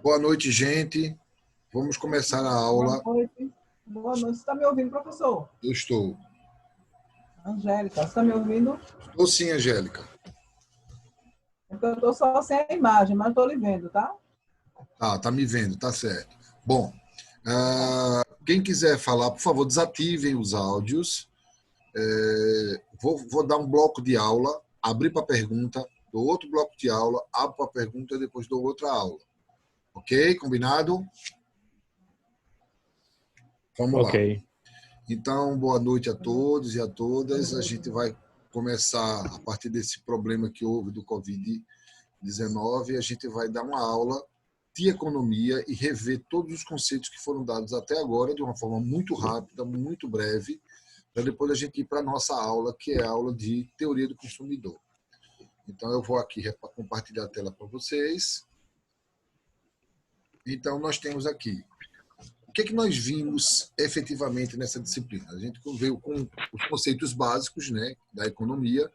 Boa noite, gente. Vamos começar a Boa aula. noite. Boa noite. Você está me ouvindo, professor? Eu estou. Angélica, você está me ouvindo? Estou sim, Angélica. É porque eu estou só sem a imagem, mas estou lhe vendo, tá? Tá me vendo, tá certo. Bom, Tá. quem quiser falar, por favor, desativem os áudios. Vou dar um bloco de aula, abrir para pergunta, dou outro bloco de aula, abro para pergunta e depois dou outra aula. Ok? Combinado? Vamos lá. Ok. Então, boa noite a todos e a todas. A gente vai começar, a partir desse problema que houve do Covid-19, a gente vai dar uma aula de economia e rever todos os conceitos que foram dados até agora de uma forma muito rápida, muito breve, para depois a gente ir para a nossa aula, que é a aula de teoria do consumidor. Então, eu vou aqui compartilhar a tela para vocês. Então, nós temos aqui o que nós vimos efetivamente nessa disciplina. A gente veio com os conceitos básicos, né, da economia.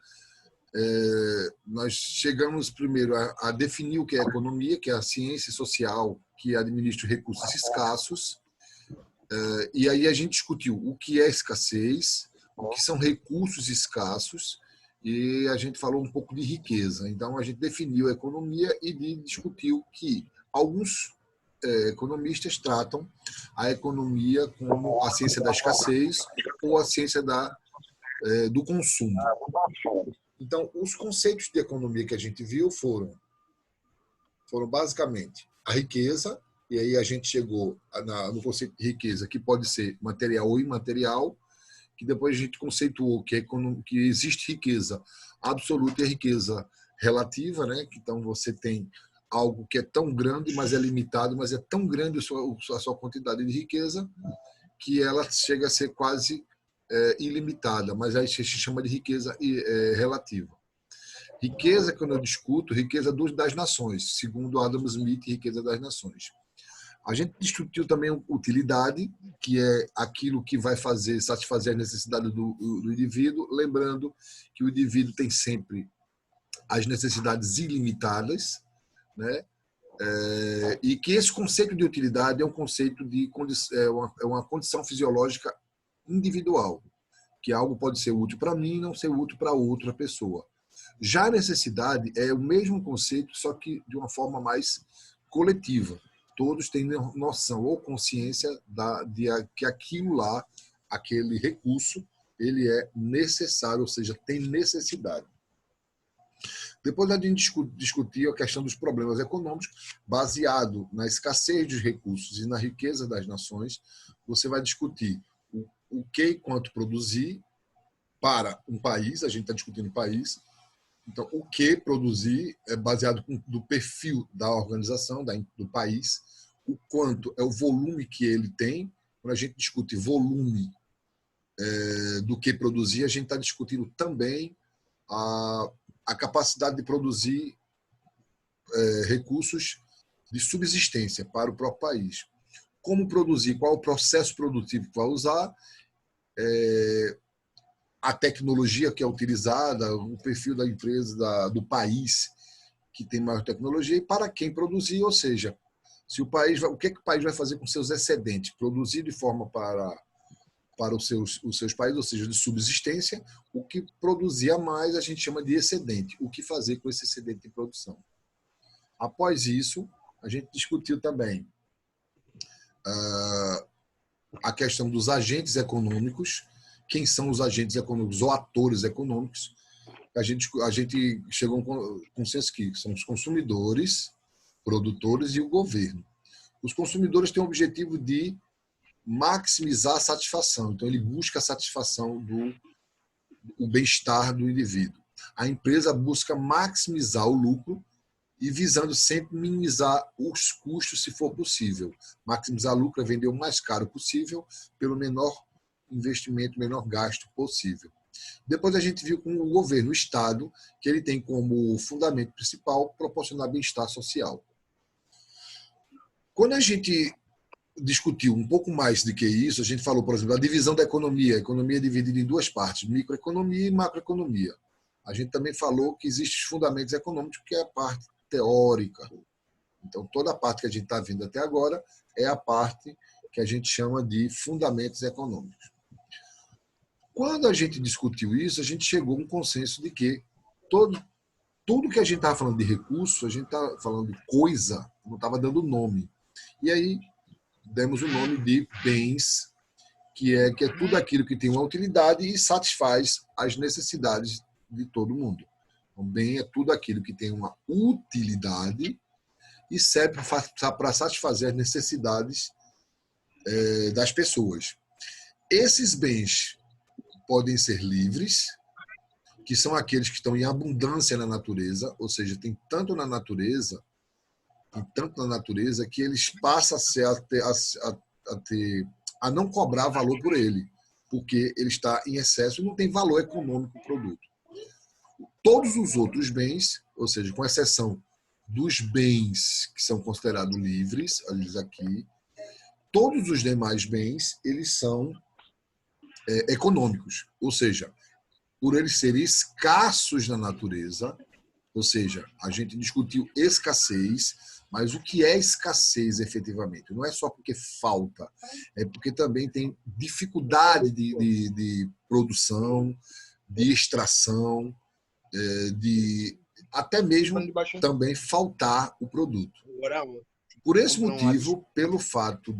Nós chegamos primeiro a definir o que é economia, que é a ciência social que administra recursos escassos. E aí a gente discutiu o que é escassez, o que são recursos escassos, e a gente falou um pouco de riqueza. Então, a gente definiu a economia e discutiu que alguns economistas tratam a economia como a ciência da escassez ou a ciência do consumo. Então, os conceitos de economia que a gente viu foram basicamente a riqueza, e aí a gente chegou no conceito de riqueza, que pode ser material ou imaterial, que depois a gente conceituou que existe riqueza absoluta e riqueza relativa, né? Então, você tem algo que é tão grande, mas é limitado, mas é tão grande a sua quantidade de riqueza que ela chega a ser quase ilimitada, mas aí se chama de riqueza relativa. Riqueza, quando eu discuto, riqueza das nações, segundo Adam Smith, riqueza das nações. A gente discutiu também utilidade, que é aquilo que vai satisfazer as necessidades do indivíduo, lembrando que o indivíduo tem sempre as necessidades ilimitadas, né? E que esse conceito de utilidade é um conceito de uma condição fisiológica individual, que algo pode ser útil para mim e não ser útil para outra pessoa. Já a necessidade é o mesmo conceito, só que de uma forma mais coletiva. Todos têm noção ou consciência de que aquilo lá, aquele recurso, ele é necessário, ou seja, tem necessidade. Depois a gente discutiu a questão dos problemas econômicos, baseado na escassez dos recursos e na riqueza das nações. Você vai discutir o que e quanto produzir para um país, a gente está discutindo país. Então, o que produzir é baseado no perfil da organização, do país, o quanto é o volume que ele tem. Quando a gente discute volume do que produzir, a gente está discutindo também a capacidade de produzir recursos de subsistência para o próprio país. Como produzir, qual o processo produtivo que vai usar, a tecnologia que é utilizada, o perfil da empresa, do país que tem maior tecnologia e para quem produzir, ou seja, se o país o que o país vai fazer com seus excedentes? Produzir de forma para os seus países, ou seja, de subsistência. O que produzir a mais a gente chama de excedente. O que fazer com esse excedente de produção? Após isso, a gente discutiu também a questão dos agentes econômicos. Quem são os agentes econômicos ou atores econômicos? A gente chegou a um consenso que são os consumidores, produtores e o governo. Os consumidores têm o objetivo de maximizar a satisfação. Então, ele busca a satisfação do bem-estar do indivíduo. A empresa busca maximizar o lucro e visando sempre minimizar os custos, se for possível. Maximizar o lucro é vender o mais caro possível pelo menor investimento, menor gasto possível. Depois a gente viu com o governo, o Estado, que ele tem como fundamento principal proporcionar bem-estar social. Quando a gente discutiu um pouco mais do que isso, a gente falou, por exemplo, da divisão da economia. A economia é dividida em duas partes, microeconomia e macroeconomia. A gente também falou que existem os fundamentos econômicos, que é a parte teórica, Então, toda a parte que a gente está vendo até agora é a parte que a gente chama de fundamentos econômicos. Quando a gente discutiu isso, a gente chegou a um consenso de que tudo que a gente estava falando de recurso, a gente estava falando de coisa, não estava dando nome. E aí demos o nome de bens, que é tudo aquilo que tem uma utilidade e satisfaz as necessidades de todo mundo. Então, bem é tudo aquilo que tem uma utilidade e serve para satisfazer as necessidades das pessoas. Esses bens podem ser livres, que são aqueles que estão em abundância na natureza, ou seja, tem tanto na natureza que eles passam a não cobrar valor por ele, porque ele está em excesso e não tem valor econômico o produto. Todos os outros bens, ou seja, com exceção dos bens que são considerados livres, eles aqui, todos os demais bens, eles são econômicos, ou seja, por eles serem escassos na natureza, ou seja, a gente discutiu escassez, mas o que é escassez efetivamente? Não é só porque falta, é porque também tem dificuldade de produção, de extração, de até mesmo também faltar o produto. Por esse motivo, pelo fato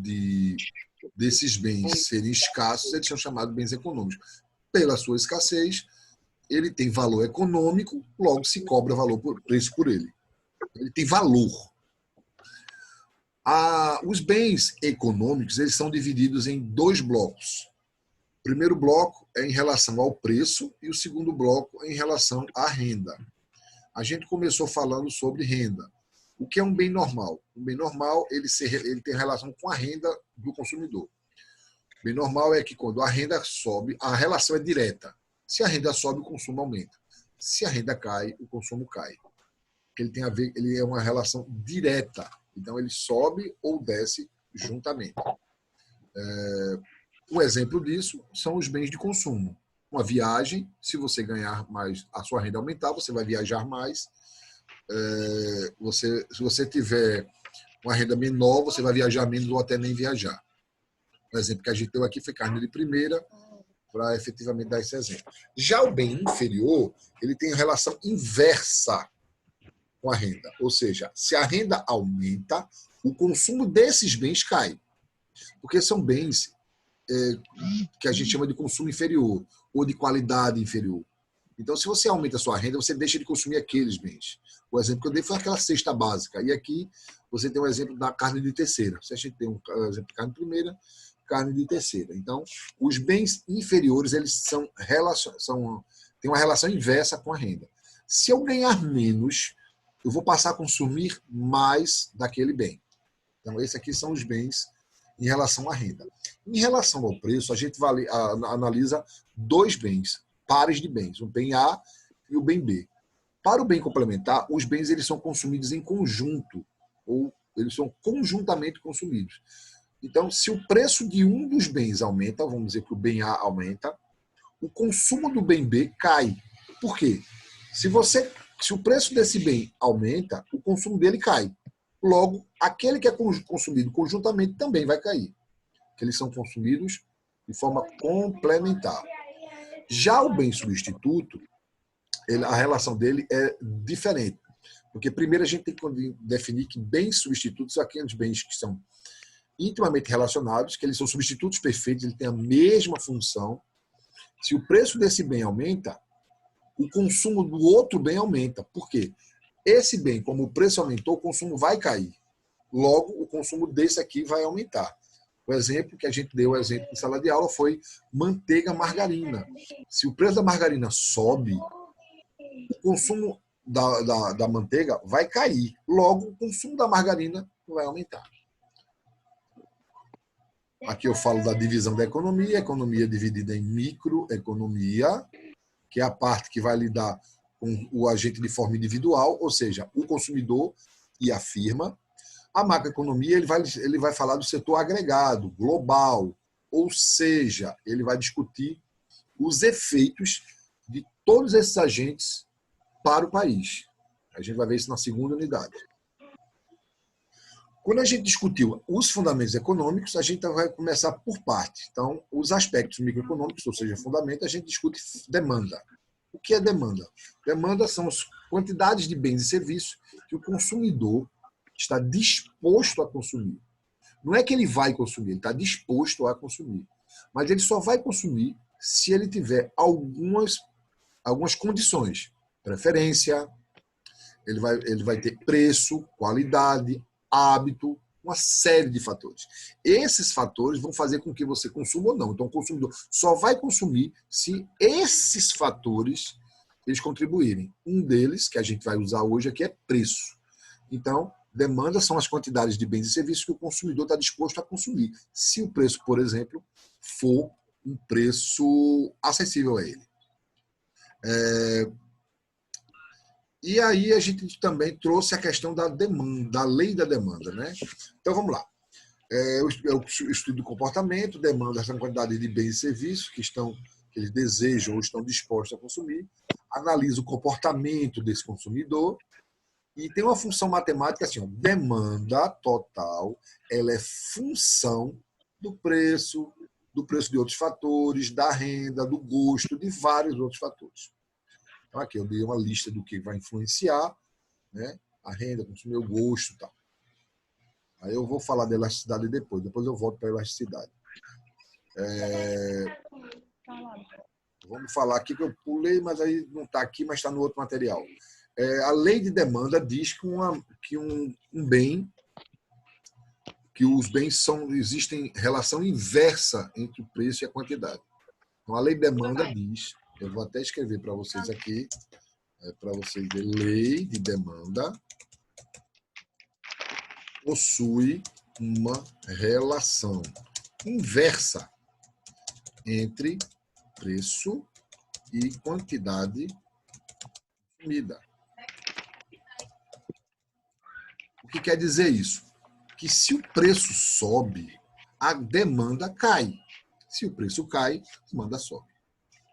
desses bens serem escassos, eles são chamados bens econômicos. Pela sua escassez, ele tem valor econômico, logo se cobra preço por ele. Ele tem valor. Os bens econômicos, eles são divididos em 2 blocos. O primeiro bloco é em relação ao preço e o segundo bloco é em relação à renda. A gente começou falando sobre renda. O que é um bem normal? Um bem normal, ele tem relação com a renda do consumidor. O bem normal é que quando a renda sobe, a relação é direta. Se a renda sobe, o consumo aumenta. Se a renda cai, o consumo cai. Ele é uma relação direta. Então, ele sobe ou desce juntamente. Um exemplo disso são os bens de consumo. Uma viagem, se você ganhar mais, a sua renda aumentar, você vai viajar mais. Se você tiver uma renda menor, você vai viajar menos ou até nem viajar. O exemplo que a gente deu aqui foi carne de primeira, para efetivamente dar esse exemplo. Já o bem inferior, ele tem relação inversa com a renda. Ou seja, se a renda aumenta, o consumo desses bens cai. Porque são bens que a gente chama de consumo inferior ou de qualidade inferior. Então, se você aumenta a sua renda, você deixa de consumir aqueles bens. O exemplo que eu dei foi aquela cesta básica. E aqui você tem um exemplo da carne de terceira. Se a gente tem um exemplo de carne de primeira, carne de terceira. Então, os bens inferiores, eles têm uma relação inversa com a renda. Se eu ganhar menos, eu vou passar a consumir mais daquele bem. Então, esses aqui são os bens em relação à renda. Em relação ao preço, a gente analisa 2 bens, pares de bens, o bem A e o bem B. Para o bem complementar, os bens eles são consumidos em conjunto, ou eles são conjuntamente consumidos. Então, se o preço de um dos bens aumenta, vamos dizer que o bem A aumenta, o consumo do bem B cai. Por quê? Se o preço desse bem aumenta, o consumo dele cai. Logo, aquele que é consumido conjuntamente também vai cair. Porque eles são consumidos de forma complementar. Já o bem substituto, a relação dele é diferente. Porque primeiro a gente tem que definir que bens substitutos são aqueles bens que são intimamente relacionados, que eles são substitutos perfeitos, ele tem a mesma função. Se o preço desse bem aumenta, o consumo do outro bem aumenta. Por quê? Esse bem, como o preço aumentou, o consumo vai cair. Logo, o consumo desse aqui vai aumentar. O exemplo que a gente deu, o exemplo em sala de aula, foi manteiga, margarina. Se o preço da margarina sobe, o consumo da manteiga vai cair. Logo, o consumo da margarina vai aumentar. Aqui eu falo da divisão da economia. A economia é dividida em microeconomia, que é a parte que vai lidar com o agente de forma individual, ou seja, o consumidor e a firma. A macroeconomia ele vai falar do setor agregado, global, ou seja, ele vai discutir os efeitos de todos esses agentes para o país. A gente vai ver isso na segunda unidade. Quando a gente discutiu os fundamentos econômicos, a gente vai começar por parte. Então, os aspectos microeconômicos, ou seja, fundamento, a gente discute demanda. O que é demanda? Demanda são as quantidades de bens e serviços que o consumidor está disposto a consumir. Não é que ele vai consumir, ele está disposto a consumir. Mas ele só vai consumir se ele tiver algumas condições. Preferência, ele vai ter preço, qualidade, hábito, uma série de fatores. Esses fatores vão fazer com que você consuma ou não. Então, o consumidor só vai consumir se esses fatores eles contribuírem. Um deles, que a gente vai usar hoje aqui, é preço. Então, demanda são as quantidades de bens e serviços que o consumidor está disposto a consumir. Se o preço, por exemplo, for um preço acessível a ele. E aí a gente também trouxe a questão da demanda, da lei da demanda, né? Então vamos lá. Eu estudo o comportamento, demanda essa quantidade de bens e serviços que eles desejam ou estão dispostos a consumir, analisa o comportamento desse consumidor e tem uma função matemática assim, ó, demanda total, ela é função do preço de outros fatores, da renda, do gosto, de vários outros fatores. Então, aqui eu dei uma lista do que vai influenciar, né? A renda, consumir, o gosto e tal. Aí eu vou falar da elasticidade depois eu volto para a elasticidade. Vamos falar aqui que eu pulei, mas aí não está aqui, mas está no outro material. A lei de demanda diz que os bens existem relação inversa entre o preço e a quantidade. Então, a lei de demanda diz, eu vou até escrever para vocês aqui, para vocês verem, lei de demanda possui uma relação inversa entre preço e quantidade consumida. O que quer dizer isso? Que se o preço sobe, a demanda cai. Se o preço cai, a demanda sobe.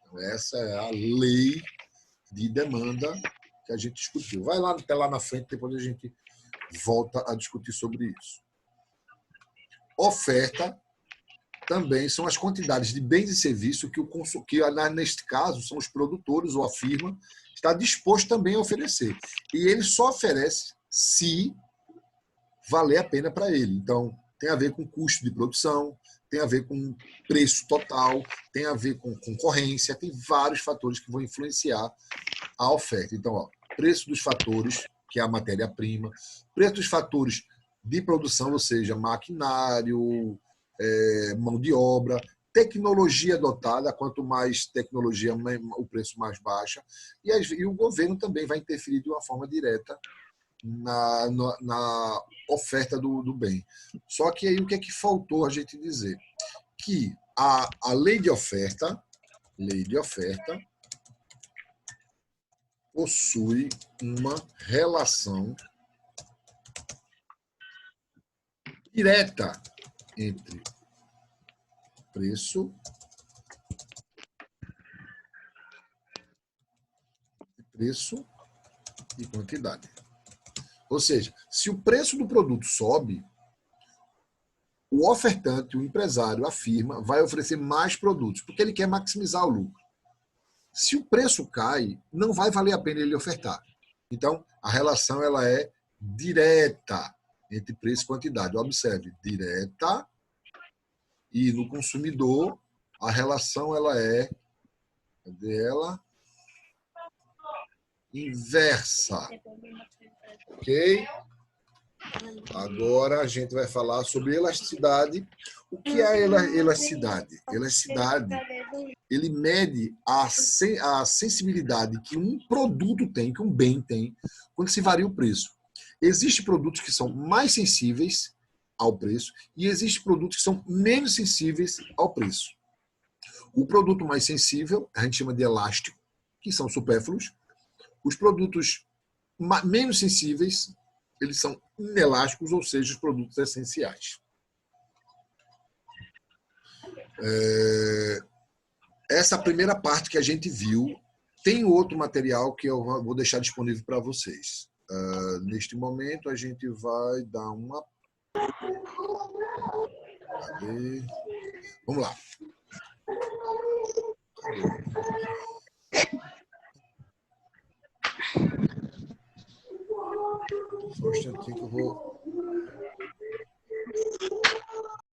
Então, essa é a lei de demanda que a gente discutiu. Vai lá até lá na frente, depois a gente volta a discutir sobre isso. Oferta também são as quantidades de bens e serviços que neste caso, são os produtores ou a firma está disposto também a oferecer. E ele só oferece se valer a pena para ele. Então, tem a ver com custo de produção, tem a ver com preço total, tem a ver com concorrência, tem vários fatores que vão influenciar a oferta. Então, ó, preço dos fatores, que é a matéria-prima, preço dos fatores de produção, ou seja, maquinário, mão de obra, tecnologia adotada, quanto mais tecnologia, o preço mais baixa, e o governo também vai interferir de uma forma direta na oferta do bem. Só que aí o que é que faltou a gente dizer? Que a lei de oferta possui uma relação direta entre preço e quantidade. Ou seja, se o preço do produto sobe, o ofertante, o empresário, a firma, vai oferecer mais produtos, porque ele quer maximizar o lucro. Se o preço cai, não vai valer a pena ele ofertar. Então, a relação ela é direta entre preço e quantidade. Observe, direta, e no consumidor, a relação ela é, cadê ela? Inversa. Ok? Agora a gente vai falar sobre elasticidade. O que é a elasticidade? Elasticidade, ele mede a sensibilidade que um produto tem, que um bem tem, quando se varia o preço. Existem produtos que são mais sensíveis ao preço e existem produtos que são menos sensíveis ao preço. O produto mais sensível, a gente chama de elástico, que são supérfluos. Os produtos menos sensíveis, eles são inelásticos, ou seja, os produtos essenciais. Essa primeira parte que a gente viu, tem outro material que eu vou deixar disponível para vocês. Neste momento, a gente vai dar uma Cadê? Vamos lá. Só um instantinho que eu vou